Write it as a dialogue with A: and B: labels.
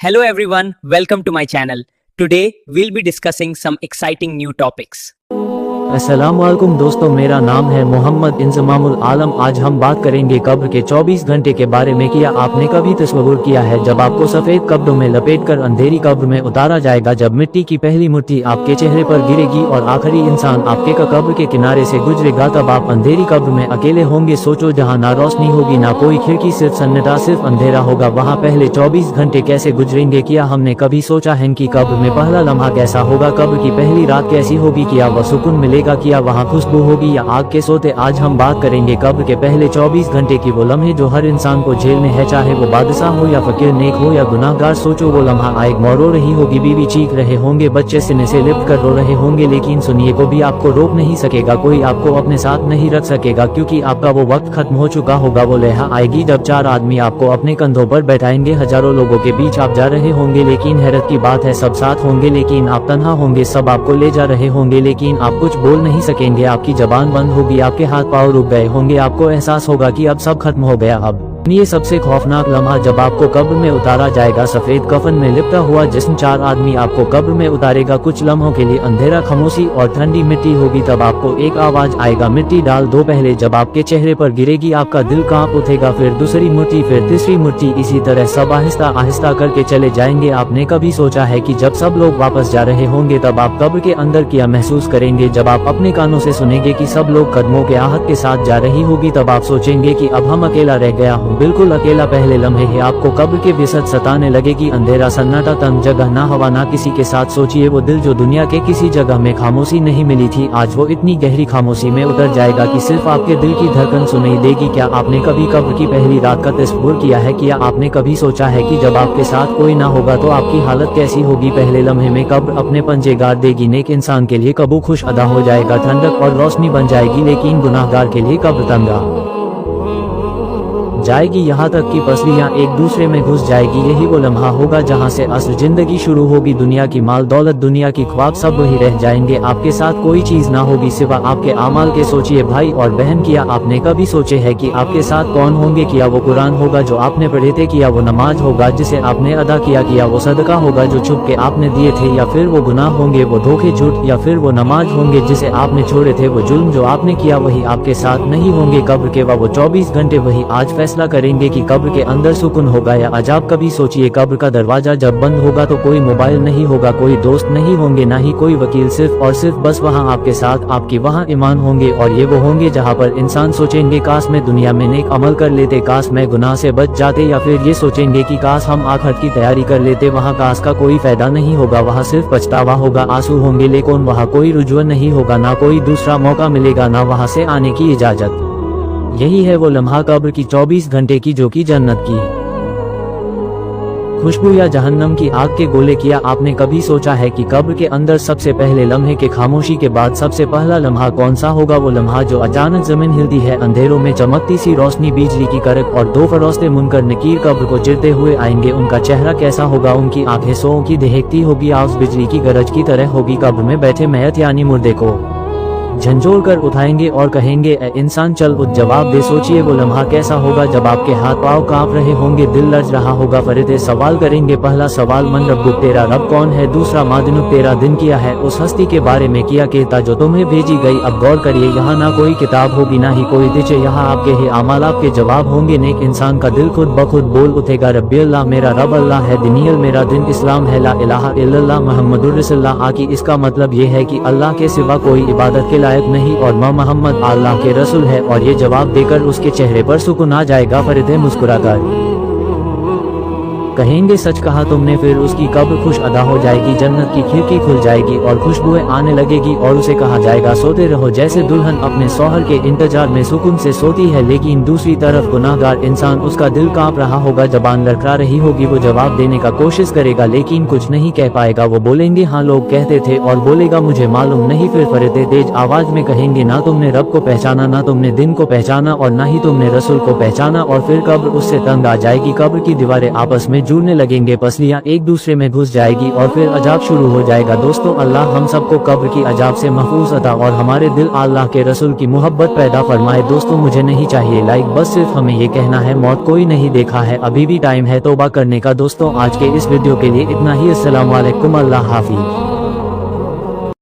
A: Hello everyone, welcome to my channel. Today we'll be discussing some exciting new topics.
B: अस्सलामुअलैकुम दोस्तों, मेरा नाम है मोहम्मद इंजमामुल आलम। आज हम बात करेंगे कब्र के 24 घंटे के बारे में। क्या आपने कभी तस्वुर किया है जब आपको सफेद कपड़ों में लपेटकर अंधेरी कब्र में उतारा जाएगा, जब मिट्टी की पहली मुट्ठी आपके चेहरे पर गिरेगी और आखिरी इंसान आपके कब्र के किनारे से गुजरेगा, तब आप अंधेरी कब्र में अकेले होंगे। सोचो, जहाँ ना रोशनी होगी ना कोई खिड़की, सिर्फ सन्नाटा, सिर्फ अंधेरा होगा। वहाँ पहले 24 घंटे कैसे गुजरेंगे? क्या हमने कभी सोचा है कि कब्र में पहला लम्हा कैसा होगा? कब्र की पहली रात कैसी होगी? क्या वह सुकून मिलेगा? क्या वहाँ खुशबू होगी या आग के सोते? आज हम बात करेंगे कब्र के पहले 24 घंटे की, वो लम्हे जो हर इंसान को झेलने हैं, चाहे वो बादशाह हो या फकीर, नेक हो या गुनाहगार। सोचो, वो लम्हा आएगा, माँ रो रही होगी, बीवी चीख रहे होंगे, बच्चे सीने से लिपट कर रो रहे होंगे, लेकिन सुनिए, को भी आपको रोक नहीं सकेगा, कोई आपको अपने साथ नहीं रख सकेगा, क्योंकि आपका वो वक्त खत्म हो चुका होगा। वो लम्हा आएगी जब 4 आदमी आपको अपने कंधों पर बैठाएंगे। हजारों लोगों के बीच आप जा रहे होंगे, लेकिन हैरत की बात है, सब साथ होंगे लेकिन आप तन्हा होंगे। सब आपको ले जा रहे होंगे लेकिन आप कुछ बोल नहीं सकेंगे, आपकी जबान बंद होगी, आपके हाथ पांव रुक गए होंगे, आपको एहसास होगा कि अब सब खत्म हो गया। अब ये सबसे खौफनाक लम्हा जब आपको कब्र में उतारा जाएगा। सफेद कफन में लिपटा हुआ जिस्म 4 आदमी आपको कब्र में उतारेगा। कुछ लम्हों के लिए अंधेरा, खामोशी और ठंडी मिट्टी होगी, तब आपको एक आवाज आएगा, मिट्टी डाल दो। पहले जब आपके चेहरे पर गिरेगी आपका दिल कांप उठेगा, फिर दूसरी मुट्ठी, फिर तीसरी मुट्ठी, इसी तरह सब आहिस्ता आहिस्ता करके चले जाएंगे। आपने कभी सोचा है कि जब सब लोग वापस जा रहे होंगे तब आप कब्र के अंदर क्या महसूस करेंगे? जब आप अपने कानों से सुनेंगे कि सब लोग कदमों के आहट के साथ जा रही होगी, तब आप सोचेंगे कि अब हम अकेला रह गया हूँ। बिल्कुल अकेला। पहले लम्हे ही आपको कब्र के विसत सताने लगेगी, अंधेरा, सन्नाटा, तंग जगह, ना हवा ना किसी के साथ। सोचिए, वो दिल जो दुनिया के किसी जगह में खामोशी नहीं मिली थी, आज वो इतनी गहरी खामोशी में उतर जाएगा कि सिर्फ आपके दिल की धड़कन सुनाई देगी। क्या आपने कभी कब्र की पहली रात का तस्वुर किया है? क्या आपने कभी सोचा है कि जब आपके साथ कोई ना होगा तो आपकी हालत कैसी होगी? पहले लम्हे में कब्र अपने पंजे गाड़ देगी। नेक इंसान के लिए कब्र खुश अदा हो जाएगा, ठंडक और रोशनी बन जाएगी, लेकिन गुनाहगार के लिए कब्र तंगा जाएगी, यहाँ तक कि पसलियाँ एक दूसरे में घुस जाएगी। यही वो लम्हा होगा जहाँ से असल जिंदगी शुरू होगी। दुनिया की माल दौलत, दुनिया की ख्वाब, सब वही रह जाएंगे, आपके साथ कोई चीज ना होगी सिवा आपके आमाल के। सोचिए भाई और बहन, किया आपने कभी सोचे है कि आपके साथ कौन होंगे? किया वो कुरान होगा जो आपने पढ़े थे? किया वो नमाज होगा जिसे आपने अदा किया? किया वो सदका होगा जो छुप के आपने दिए थे? या फिर वो गुनाह होंगे, वो धोखे, झूठ? या फिर वो नमाज होंगे जिसे आपने छोड़े थे? वो जुल्म जो आपने किया वही आपके साथ नहीं होंगे कब्र के वो 24 घंटे। वही आज फैसला करेंगे कि कब्र के अंदर सुकून होगा या अजाब। कभी सोचिए, कब्र का दरवाजा जब बंद होगा तो कोई मोबाइल नहीं होगा, कोई दोस्त नहीं होंगे, ना ही कोई वकील, सिर्फ और सिर्फ बस वहाँ आपके साथ आपके वहाँ ईमान होंगे। और ये वो होंगे जहाँ पर इंसान सोचेंगे, काश मैं दुनिया में नेक अमल कर लेते, काश मैं गुनाह से बच जाते, या फिर ये सोचेंगे कि काश हम आखिरत की तैयारी कर लेते। वहाँ काश का कोई फायदा नहीं होगा, वहाँ सिर्फ पछतावा होगा, आंसू होंगे, लेकिन वहाँ कोई रुजूआ नहीं होगा, ना कोई दूसरा मौका मिलेगा, ना वहाँ से आने की इजाजत। यही है वो लम्हा कब्र की 24 घंटे की, जो कि जन्नत की खुशबू या जहन्नम की आग के गोले। किया आपने कभी सोचा है कि कब्र के अंदर सबसे पहले लम्हे के खामोशी के बाद सबसे पहला लम्हा कौन सा होगा? वो लम्हा जो अचानक जमीन हिलती है, अंधेरों में चमकती सी रोशनी, बिजली की करक और 2 फरोस्ते मुनकर नकीर कब्र को चिरते हुए आएंगे। उनका चेहरा कैसा होगा? उनकी आंखें सौ की दहकती होगी, आवाज बिजली की गरज की तरह होगी। कब्र में बैठे मैयत यानी मुर्दे को झंझोर कर उठाएंगे और कहेंगे, ए इंसान चल उठ, जवाब दे। सोचिए वो लम्हा कैसा होगा जब आपके हाथ पांव कांप रहे होंगे, दिल लर्ज रहा होगा। फरिश्ते सवाल करेंगे, पहला सवाल, मन रब्बुक, तेरा रब कौन है? दूसरा, मादिनुक, तेरा दिन क्या है? उस हस्ती के बारे में किया कहता जो तुम्हें भेजी गई। अब गौर करिए, यहाँ ना कोई किताब होगी, ना ही कोई दिशे, यहाँ आपके ही अमाल आपके जवाब होंगे। नेक इंसान का दिल खुद बखुद बोल उठेगा, रब्बी अल्लाह, मेरा रब अल्लाह है, दिनियल मेरा दिन इस्लाम है, ला इलाहा इल्लल्लाह मुहम्मदुर रसूलुल्लाह। आकी इसका मतलब ये है कि अल्लाह के सिवा कोई इबादत के लायक नहीं और मोहम्मद अल्लाह के रसूल है। और ये जवाब देकर उसके चेहरे पर सुकून आ जाएगा। फरिश्ते मुस्कुराकर कहेंगे, सच कहा तुमने। फिर उसकी कब्र खुश अदा हो जाएगी, जन्नत की खिड़की खुल जाएगी और खुशबुएं आने लगेगी और उसे कहा जाएगा, सोते रहो जैसे दुल्हन अपने शौहर के इंतजार में सुकून से सोती है। लेकिन दूसरी तरफ गुनाहगार इंसान, उसका दिल कांप रहा होगा, जबान लड़खड़ा रही होगी, वो जवाब देने का कोशिश करेगा लेकिन कुछ नहीं कह पाएगा। वो बोलेंगे, हाँ लोग कहते थे, और बोलेगा मुझे मालूम नहीं। फिर फरिश्ते तेज आवाज में कहेंगे, ना तुमने रब को पहचाना, ना तुमने दिन को पहचाना और ना ही तुमने रसूल को पहचाना। और फिर कब्र उससे तंग आ जाएगी, कब्र की दीवारें आपस में जुड़ने लगेंगे, पसलियां एक दूसरे में घुस जाएगी और फिर अजाब शुरू हो जाएगा। दोस्तों अल्लाह हम सबको कब्र की अजाब से महफूज अता और हमारे दिल अल्लाह के रसूल की मोहब्बत पैदा फरमाए। दोस्तों मुझे नहीं चाहिए लाइक, बस सिर्फ हमें ये कहना है मौत कोई नहीं देखा है, अभी भी टाइम है तौबा करने का। दोस्तों आज के इस वीडियो के लिए इतना ही। अस्सलाम वालेकुम, अल्लाह हाफिज।